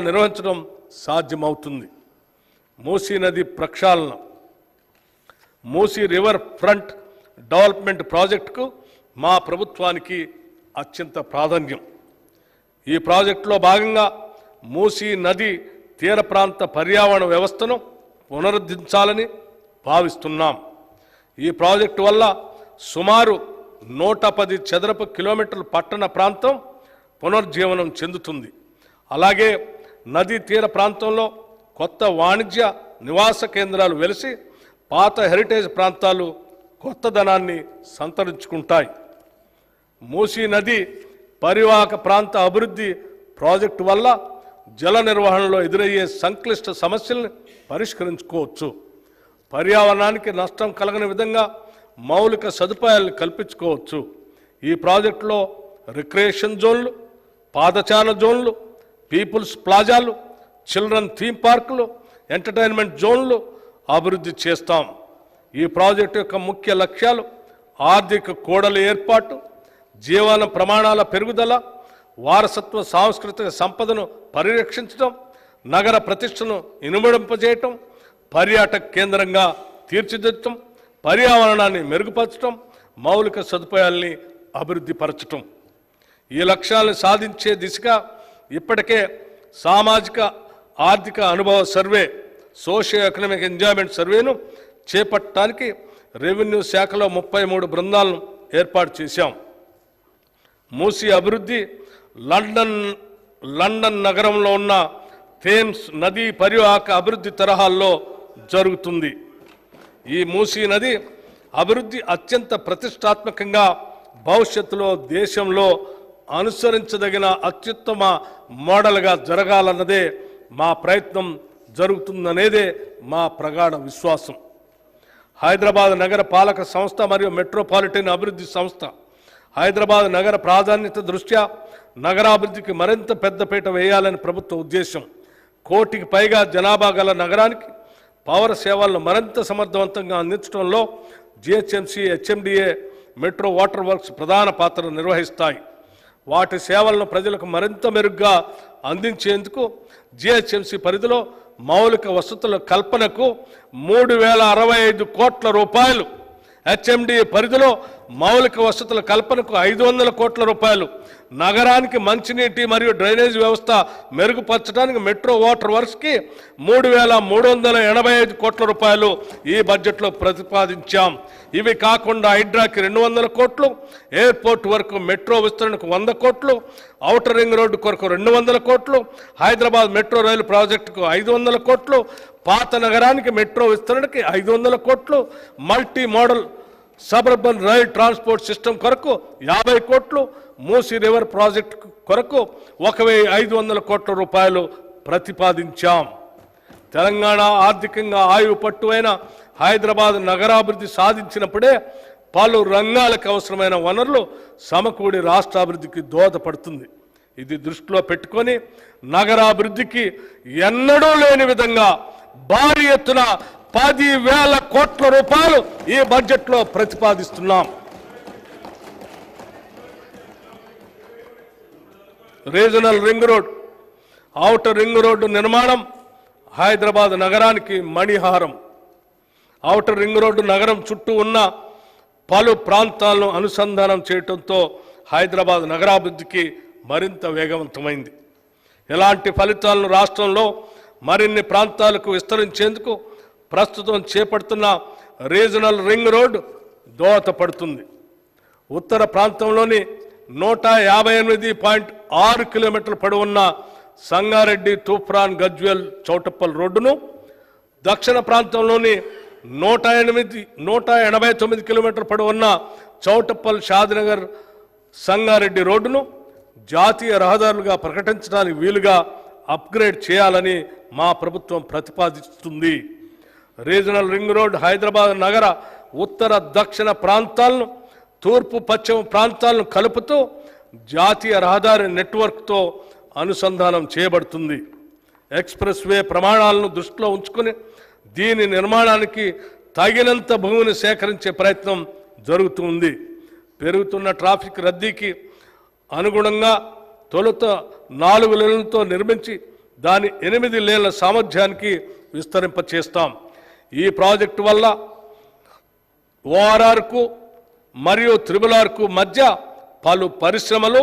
నిర్వహించడం సాధ్యమవుతుంది. మూసీ నది ప్రక్షాళన, మూసీ రివర్ ఫ్రంట్ డెవలప్మెంట్ ప్రాజెక్టుకు మా ప్రభుత్వానికి అత్యంత ప్రాధాన్యం. ఈ ప్రాజెక్టులో భాగంగా మూసీ నది తీర ప్రాంత పర్యావరణ వ్యవస్థను పునరుద్ధరించాలని భావిస్తున్నాం. ఈ ప్రాజెక్టు వల్ల సుమారు 110 చదరపు కిలోమీటర్ల పట్టణ ప్రాంతం పునర్జీవనం చెందుతుంది. అలాగే నదీ తీర ప్రాంతంలో కొత్త వాణిజ్య నివాస కేంద్రాలు వెలిసి పాత హెరిటేజ్ ప్రాంతాలు కొత్తదనాన్ని సంతరించుకుంటాయి. మూసీ నది పరివాహక ప్రాంత అభివృద్ధి ప్రాజెక్టు వల్ల జల నిర్వహణలో ఎదురయ్యే సంక్లిష్ట సమస్యలను పరిష్కరించుకోవచ్చు. పర్యావరణానికి నష్టం కలగని విధంగా మౌలిక సదుపాయాలను కల్పించుకోవచ్చు. ఈ ప్రాజెక్టులో రిక్రియేషన్ జోన్లు, పాదచార జోన్లు, పీపుల్స్ ప్లాజాలు, చిల్డ్రన్ థీమ్ పార్కులు, ఎంటర్టైన్మెంట్ జోన్లు అభివృద్ధి చేస్తాం. ఈ ప్రాజెక్టు యొక్క ముఖ్య లక్ష్యాలు ఆర్థిక కూడలి ఏర్పాటు, జీవన ప్రమాణాల పెరుగుదల, వారసత్వ సాంస్కృతిక సంపదను పరిరక్షించడం, నగర ప్రతిష్టను ఇనుమడింపజేయటం, పర్యాటక కేంద్రంగా తీర్చిదిద్దటం, పర్యావరణాన్ని మెరుగుపరచడం, మౌలిక సదుపాయాల్ని అభివృద్ధి పరచటం. ఈ లక్ష్యాలను సాధించే దిశగా ఇప్పటికే సామాజిక ఆర్థిక అనుభవ సర్వే, సోషియో ఎకనామిక్ ఎంజాయ్మెంట్ సర్వేను చేపట్టడానికి రెవెన్యూ శాఖలో 33 బృందాలను ఏర్పాటు చేశాం. మూసీ అభివృద్ధి లండన్ నగరంలో ఉన్న థేమ్స్ నదీ పరివాహక అభివృద్ధి తరహాల్లో జరుగుతుంది. ఈ మూసీ నది అభివృద్ధి అత్యంత ప్రతిష్టాత్మకంగా భవిష్యత్తులో దేశంలో అనుసరించదగిన అత్యుత్తమ మోడల్గా జరగాలన్నదే మా ప్రయత్నం జరుగుతుందనేదే మా ప్రగాఢ విశ్వాసం. హైదరాబాద్ నగర పాలక సంస్థ మరియు మెట్రోపాలిటన్ అభివృద్ధి సంస్థ హైదరాబాద్ నగర ప్రాధాన్యత దృష్ట్యా నగరాభివృద్ధికి మరింత పెద్దపీట వేయాలని ప్రభుత్వ ఉద్దేశం. 1 కోటికి పైగా జనాభా గల నగరానికి పౌర సేవలను మరింత సమర్థవంతంగా అందించడంలో GHMC, HMDA, metro water works ప్రధాన పాత్ర నిర్వహిస్తాయి. వాటి సేవలను ప్రజలకు మరింత మెరుగ్గా అందించేందుకు జిహెచ్ఎంసీ పరిధిలో మౌలిక వసతుల కల్పనకు 3065 కోట్ల రూపాయలు, హెచ్ఎండిఏ పరిధిలో మౌలిక వసతుల కల్పనకు 500 కోట్ల రూపాయలు, నగరానికి మంచినీటి మరియు డ్రైనేజ్ వ్యవస్థ మెరుగుపరచడానికి మెట్రో వాటర్ వర్క్స్కి 3385 కోట్ల రూపాయలు ఈ బడ్జెట్లో ప్రతిపాదించాం. ఇవి కాకుండా హైడ్రాకి 200 కోట్లు, ఎయిర్పోర్ట్ వరకు మెట్రో విస్తరణకు 100 కోట్లు, ఔటర్ రింగ్ రోడ్డు కొరకు 200 కోట్లు, హైదరాబాద్ మెట్రో రైలు ప్రాజెక్టుకు 500 కోట్లు, పాత నగరానికి మెట్రో విస్తరణకి 500 కోట్లు, multi modal suburban rail transport system కొరకు 50 కోట్లు, మూసీ రివర్ ప్రాజెక్టు కొరకు 1500 కోట్ల రూపాయలు ప్రతిపాదించాం. తెలంగాణ ఆర్థికంగా ఆయువు పట్టు అయిన హైదరాబాద్ నగరాభివృద్ధి సాధించినప్పుడే పలు రంగాలకు అవసరమైన వనరులు సమకూడి రాష్ట్రాభివృద్ధికి దోహదపడుతుంది. ఇది దృష్టిలో పెట్టుకొని నగరాభివృద్ధికి ఎన్నడూ లేని విధంగా భారీ ఎత్తున 10,000 కోట్ల రూపాయలు ఈ బడ్జెట్లో ప్రతిపాదిస్తున్నాం. Regional ring road, outer ring road నిర్మాణం హైదరాబాద్ నగరానికి మణిహారం. ఔటర్ రింగ్ రోడ్డు నగరం చుట్టూ ఉన్న పలు ప్రాంతాలను అనుసంధానం చేయడంతో హైదరాబాద్ నగరాభివృద్ధికి మరింత వేగవంతమైంది. ఇలాంటి ఫలితాలను రాష్ట్రంలో మరిన్ని ప్రాంతాలకు విస్తరించేందుకు ప్రస్తుతం చేపడుతున్న రీజనల్ రింగ్ రోడ్ దోహదపడుతుంది. ఉత్తర ప్రాంతంలోని 158.6 కిలోమీటర్ల పొడవున్న సంగారెడ్డి, తూప్రాన్, గజ్వేల్, చౌటప్పల్ రోడ్డును, దక్షిణ ప్రాంతంలోని 189 కిలోమీటర్ల పొడవున్న చౌటప్పల్, షాద్నగర్, సంగారెడ్డి రోడ్డును జాతీయ రహదారులుగా ప్రకటించడానికి వీలుగా అప్గ్రేడ్ చేయాలని మా ప్రభుత్వం ప్రతిపాదిస్తుంది. రీజనల్ రింగ్ రోడ్ హైదరాబాద్ నగర ఉత్తర దక్షిణ ప్రాంతాలను, తూర్పు పశ్చిమ ప్రాంతాలను కలుపుతూ జాతీయ రహదారి నెట్వర్క్తో అనుసంధానం చేయబడుతుంది. ఎక్స్ప్రెస్ వే ప్రమాణాలను దృష్టిలో ఉంచుకుని దీని నిర్మాణానికి తగినంత భూమిని సేకరించే ప్రయత్నం జరుగుతుంది. పెరుగుతున్న ట్రాఫిక్ రద్దీకి అనుగుణంగా తొలుత 4 లేన్లతో నిర్మించి దాని 8 లేన్ల సామర్థ్యానికి విస్తరింపచేస్తాం. ఈ ప్రాజెక్టు వల్ల ఓఆర్ఆర్కు మరియు త్రిబుల్-ఆర్కు మధ్య పలు పరిశ్రమలు,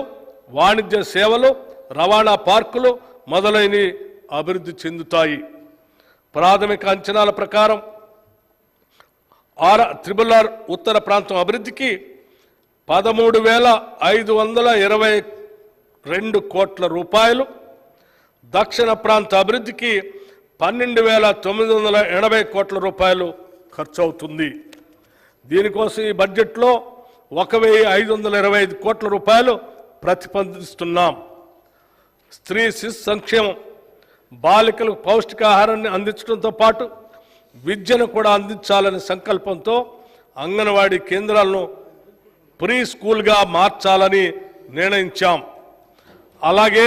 వాణిజ్య సేవలు, రవాణా పార్కులు మొదలైనవి అభివృద్ధి చెందుతాయి. ప్రాథమిక అంచనాల ప్రకారం త్రిబుల్-ఆర్ ఉత్తర ప్రాంతం అభివృద్ధికి 13,522 కోట్ల రూపాయలు, దక్షిణ ప్రాంత అభివృద్ధికి 12,980 కోట్ల రూపాయలు ఖర్చు అవుతుంది. దీనికోసం ఈ బడ్జెట్లో 1,525 కోట్ల రూపాయలు ప్రతిపాదిస్తున్నాం. స్త్రీ శిశు సంక్షేమం, బాలికలకు పౌష్టికాహారాన్ని అందించడంతో పాటు విద్యను కూడా అందించాలనే సంకల్పంతో అంగన్వాడీ కేంద్రాలను ప్రీ స్కూల్గా మార్చాలని నిర్ణయించాం. అలాగే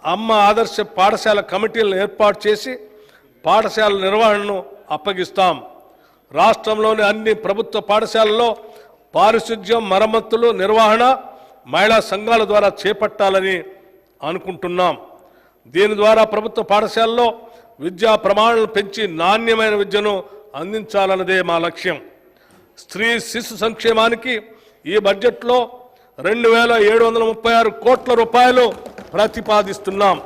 అమ్మ ఆదర్శ పాఠశాల కమిటీలను ఏర్పాటు చేసి పాఠశాల నిర్వహణను అప్పగిస్తాం. రాష్ట్రంలోని అన్ని ప్రభుత్వ పాఠశాలల్లో పారిశుధ్యం, మరమ్మతులు, నిర్వహణ మహిళా సంఘాల ద్వారా చేపట్టాలని అనుకుంటున్నాం. దీని ద్వారా ప్రభుత్వ పాఠశాలలో విద్యా ప్రమాణాలను పెంచి నాణ్యమైన విద్యను అందించాలన్నదే మా లక్ష్యం. స్త్రీ శిశు సంక్షేమానికి ఈ బడ్జెట్లో 2,736 కోట్ల రూపాయలు ప్రతిపాదిస్తున్నాం.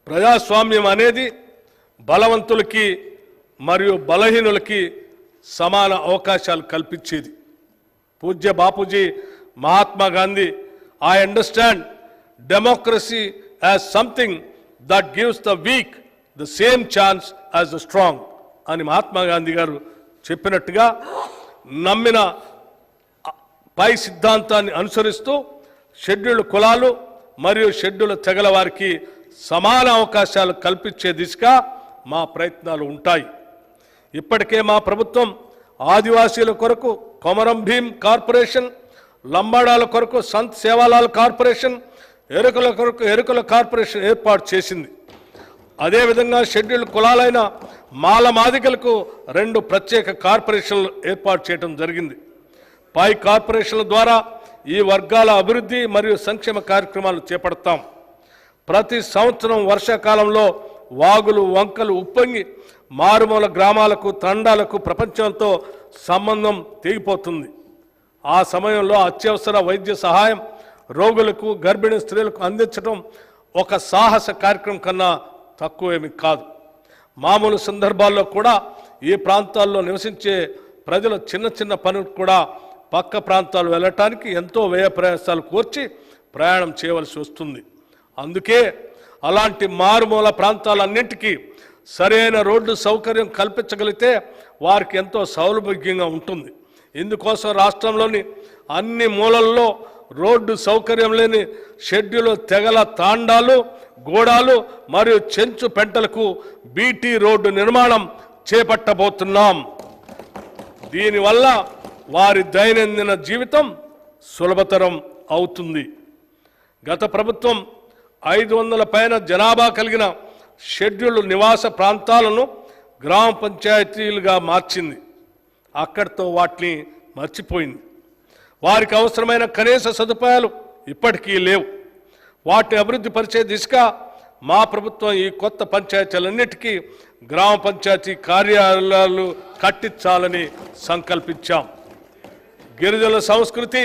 ప్రజాస్వామ్యం అనేది బలవంతులకి మరియు బలహీనులకి సమాన అవకాశాలు కల్పించేది. పూజ్య Bapuji Mahatma Gandhi, I understand democracy as something that gives the week the same chance as the strong అని మహాత్మా గాంధీ గారు చెప్పినట్టుగా నమ్మిన పై సిద్ధాంతాన్ని అనుసరిస్తూ షెడ్యూల్డ్ కులాలు మరియు షెడ్యూల్డ్ తెగల వారికి సమాన అవకాశాలు కల్పించే దిశగా మా ప్రయత్నాలు ఉంటాయి. ఇప్పటికే మా ప్రభుత్వం ఆదివాసీల కొరకు కొమరం భీం కార్పొరేషన్, లంబాడాల కొరకు సంత్ సేవాలాల్ కార్పొరేషన్, ఎరుకల కొరకు ఎరుకల కార్పొరేషన్ ఏర్పాటు చేసింది. అదేవిధంగా షెడ్యూల్డ్ కులాలైన మాల మాదిగలకు 2 ప్రత్యేక కార్పొరేషన్లు ఏర్పాటు చేయడం జరిగింది. పై కార్పొరేషన్ల ద్వారా ఈ వర్గాల అభివృద్ధి మరియు సంక్షేమ కార్యక్రమాలు చేపడతాం. ప్రతి సంవత్సరం వర్షాకాలంలో వాగులు, వంకలు ఉప్పొంగి మారుమూల గ్రామాలకు, తండాలకు ప్రపంచంతో సంబంధం తెగిపోతుంది. ఆ సమయంలో అత్యవసర వైద్య సహాయం రోగులకు, గర్భిణీ స్త్రీలకు అందించడం ఒక సాహస కార్యక్రమం కన్నా తక్కువేమీ కాదు. మామూలు సందర్భాల్లో కూడా ఈ ప్రాంతాల్లో నివసించే ప్రజలు చిన్న చిన్న పనులకు కూడా పక్క ప్రాంతాలు వెళ్ళటానికి ఎంతో వ్యయ ప్రయాసాలు కోర్చి ప్రయాణం చేయవలసి వస్తుంది. అందుకే అలాంటి మారుమూల ప్రాంతాలన్నింటికీ సరైన రోడ్డు సౌకర్యం కల్పించగలిగితే వారికి ఎంతో సౌలభ్యంగా ఉంటుంది. ఇందుకోసం రాష్ట్రంలోని అన్ని మూలల్లో రోడ్డు సౌకర్యం లేని షెడ్యూల్ తెగల తాండాలు, గోడాలు మరియు చెంచు పెంటలకు బీటీ రోడ్డు నిర్మాణం చేపట్టబోతున్నాం. దీనివల్ల వారి దైనందిన జీవితం సులభతరం అవుతుంది. గత ప్రభుత్వం 500 పైన జనాభా కలిగిన షెడ్యూల్డ్ నివాస ప్రాంతాలను గ్రామ పంచాయతీలుగా మార్చింది. అక్కడితో వాటిని మర్చిపోయింది. వారికి అవసరమైన కనీస సదుపాయాలు ఇప్పటికీ లేవు. వాటిని అభివృద్ధి పరిచే దిశగా మా ప్రభుత్వం ఈ కొత్త పంచాయతీలన్నిటికీ గ్రామ పంచాయతీ కార్యాలయాలు కట్టించాలని సంకల్పించాం. గిరిజనుల సంస్కృతి,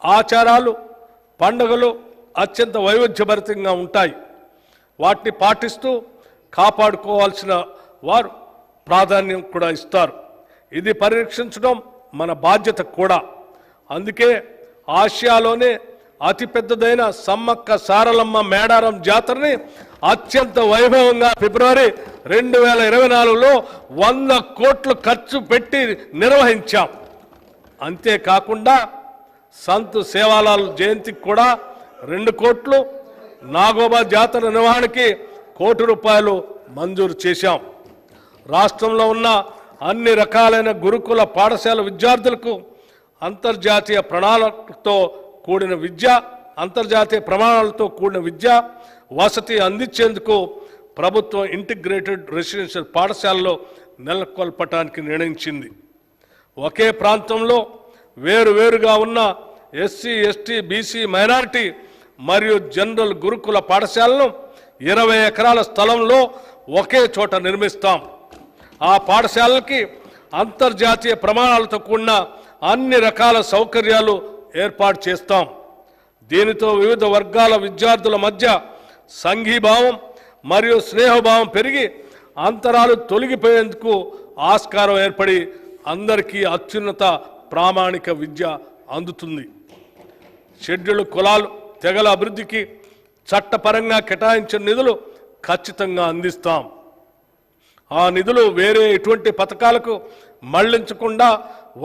ఆచారాలు, పండుగలు అత్యంత వైవిధ్యభరితంగా ఉంటాయి. వాటిని పాటిస్తూ కాపాడుకోవాల్సిన వారు ప్రాధాన్యం కూడా ఇస్తారు. ఇది పరిరక్షించడం మన బాధ్యత కూడా. అందుకే ఆసియాలోనే అతిపెద్దదైన సమ్మక్క సారలమ్మ మేడారం జాతరని అత్యంత వైభవంగా ఫిబ్రవరి 2024లో 100 కోట్లు ఖర్చు పెట్టి నిర్వహించాం. అంతేకాకుండా సంత్ సేవాలాల్ జయంతికి కూడా 2 కోట్లు, నాగోబా జాతర నిర్వహణకి 1 కోటి రూపాయలు మంజూరు చేశాం. రాష్ట్రంలో ఉన్న అన్ని రకాలైన గురుకుల పాఠశాల విద్యార్థులకు అంతర్జాతీయ ప్రమాణాలతో కూడిన విద్య, వసతి అందించేందుకు ప్రభుత్వం ఇంటిగ్రేటెడ్ రెసిడెన్షియల్ పాఠశాలలో నెలకొల్పటానికి నిర్ణయించింది. ఒకే ప్రాంతంలో వేరువేరుగా ఉన్న ఎస్సీ, ఎస్టీ, బీసీ, మైనారిటీ మరియు జనరల్ గురుకుల పాఠశాలను 20 ఎకరాల స్థలంలో ఒకే చోట నిర్మిస్తాం. ఆ పాఠశాలకి అంతర్జాతీయ ప్రమాణాలతో కూడిన అన్ని రకాల సౌకర్యాలు ఏర్పాటు చేస్తాం. దీనితో వివిధ వర్గాల విద్యార్థుల మధ్య సంఘీభావం మరియు స్నేహభావం పెరిగి అంతరాలు తొలగిపోయేందుకు ఆస్కారం ఏర్పడి అందరికీ అత్యున్నత ప్రామాణిక విద్య అందుతుంది. షెడ్యూల్డ్ కులాలు తెగల అభివృద్ధికి చట్టపరంగా కేటాయించిన నిధులు ఖచ్చితంగా అందిస్తాం. ఆ నిధులు వేరే ఎటువంటి పథకాలకు మళ్లించకుండా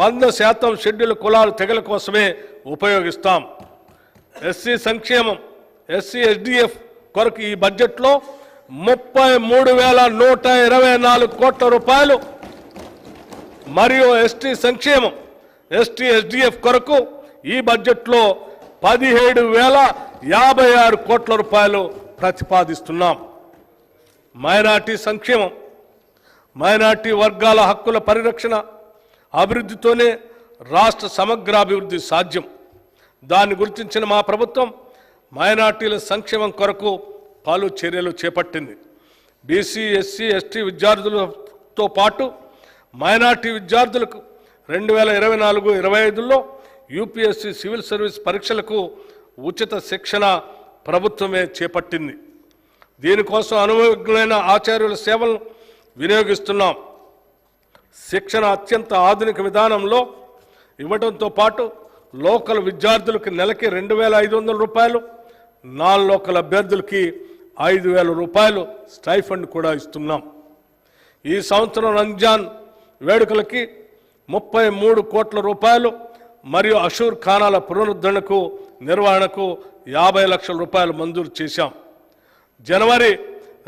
100% షెడ్యూల్డ్ కులాలు తెగల కోసమే ఉపయోగిస్తాం. ఎస్సీ సంక్షేమం ఎస్సీ ఎస్డిఎఫ్ కొరకు ఈ బడ్జెట్లో 33,124 కోట్ల రూపాయలు మరియు ఎస్టీ సంక్షేమం ఎస్టీ ఎస్డిఎఫ్ కొరకు ఈ బడ్జెట్లో 17,056 కోట్ల రూపాయలు ప్రతిపాదిస్తున్నాం. మైనార్టీ సంక్షేమం మైనార్టీ వర్గాల హక్కుల పరిరక్షణ అభివృద్ధితోనే రాష్ట్ర సమగ్రాభివృద్ధి సాధ్యం. దాన్ని గుర్తించిన మా ప్రభుత్వం మైనార్టీల సంక్షేమం కొరకు పలు చర్యలు చేపట్టింది. బీసీ ఎస్సీ ఎస్టీ విద్యార్థులతో పాటు మైనార్టీ విద్యార్థులకు 2024-25లో యూపీఎస్సీ సివిల్ సర్వీస్ పరీక్షలకు ఉచిత శిక్షణ ప్రభుత్వమే చేపట్టింది. దీనికోసం అనుభవజ్ఞులైన ఆచార్యుల సేవలను వినియోగిస్తున్నాం. శిక్షణ అత్యంత ఆధునిక విధానంలో ఇవ్వడంతో పాటు లోకల్ విద్యార్థులకు నెలకి 2,500 రూపాయలు, నాన్ లోకల్ అభ్యర్థులకి 5,000 రూపాయలు స్టైఫండ్ కూడా ఇస్తున్నాం. ఈ సంవత్సరం రంజాన్ వేడుకలకి 33 కోట్ల రూపాయలు మరియు అషూర్ ఖానాల పునరుద్ధరణకు నిర్వహణకు 50 లక్షల రూపాయలు మంజూరు చేశాం. జనవరి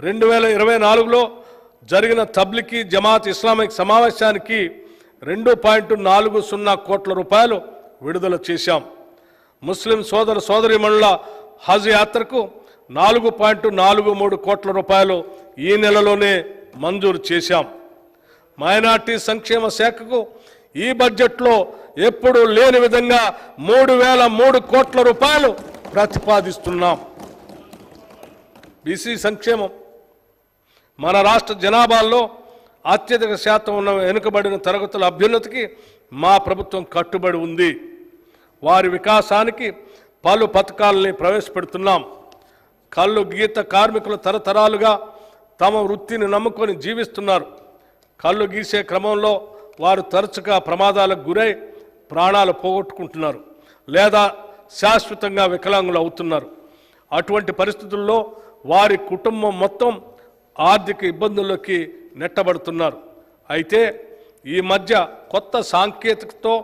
2024లో జరిగిన తబ్లికీ జమాత్ ఇస్లామిక్ సమావేశానికి 2.40 కోట్ల రూపాయలు విడుదల చేశాం. ముస్లిం సోదర సోదరీమణుల హజ్ యాత్రకు 4.43 కోట్ల రూపాయలు ఈ నెలలోనే మంజూరు చేశాం. మైనార్టీ సంక్షేమ శాఖకు ఈ బడ్జెట్లో ఎప్పుడూ లేని విధంగా 3,003 కోట్ల రూపాయలు ప్రతిపాదిస్తున్నాం. బీసీ సంక్షేమం మన రాష్ట్ర జనాభాలో అత్యధిక శాతం ఉన్న వెనుకబడిన తరగతుల అభ్యున్నతికి మా ప్రభుత్వం కట్టుబడి ఉంది. వారి వికాసానికి పలు పథకాలని ప్రవేశపెడుతున్నాం. కళ్ళు గీత కార్మికులు తరతరాలుగా తమ వృత్తిని నమ్ముకొని జీవిస్తున్నారు. కళ్ళు గీసే క్రమంలో వారు తరచుగా ప్రమాదాలకు గురై ప్రాణాలు పోగొట్టుకుంటున్నారు లేదా శాశ్వతంగా వికలాంగులు అవుతున్నారు. అటువంటి పరిస్థితుల్లో వారి కుటుంబం మొత్తం ఆర్థిక ఇబ్బందుల్లోకి నెట్టబడుతున్నారు. అయితే ఈ మధ్య కొత్త సాంకేతికతతో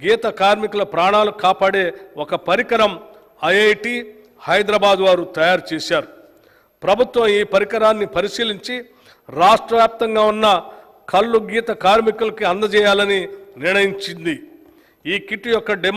గీత కార్మికుల ప్రాణాలు కాపాడే ఒక పరికరం ఐఐటి హైదరాబాద్ వారు తయారు చేశారు. ప్రభుత్వం ఈ పరికరాన్ని పరిశీలించి రాష్ట్ర వ్యాప్తంగా ఉన్న కళ్ళు గీత కార్మికులకి అందజేయాలని నిర్ణయించింది. ఈ కిట్ యొక్క